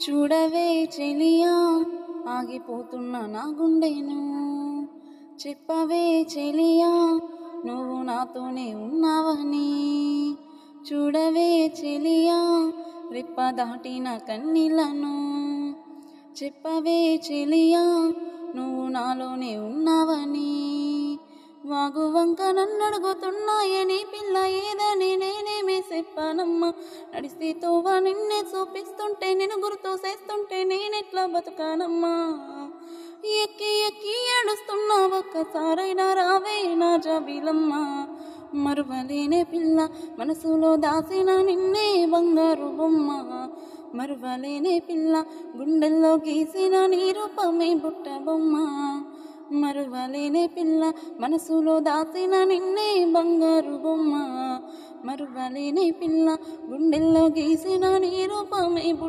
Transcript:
చూడవే చెలియా ఆగిపోతున్న నా గుండెను, చెప్పవే చెలియా నువ్వు నాతోనే ఉన్నావని. చూడవే చెలియా రెప్ప దాటిన కన్నీళ్లను, చెప్పవే చెలియా నువ్వు నాలోనే ఉన్నావని. వాగువంక నన్నడుగుతున్నాయని పిల్ల ఏదని నేనేమే చెప్పానమ్మా. నడిస్తే తోవ నిన్నే చూపిస్తుంటే నేను గుర్తు చేస్తుంటే నేనెట్లా బతుకానమ్మా. ఎక్కి ఎక్కి ఏడుస్తున్నా ఒక్కసారైనా రావే నా జాబిలమ్మా. మరువలేనే పిల్ల మనసులో దాసిన నిన్నే బంగారు బొమ్మ. మరువలేనే పిల్ల గుండెల్లో గీసిన నీ రూపమే బుట్ట బొమ్మ. మరువలేనే పిల్ల మనసులో దాచిన నిన్నే బంగారు బొమ్మ. మరువలేనే పిల్ల గుండెల్లో గీసిన నీ రూపమే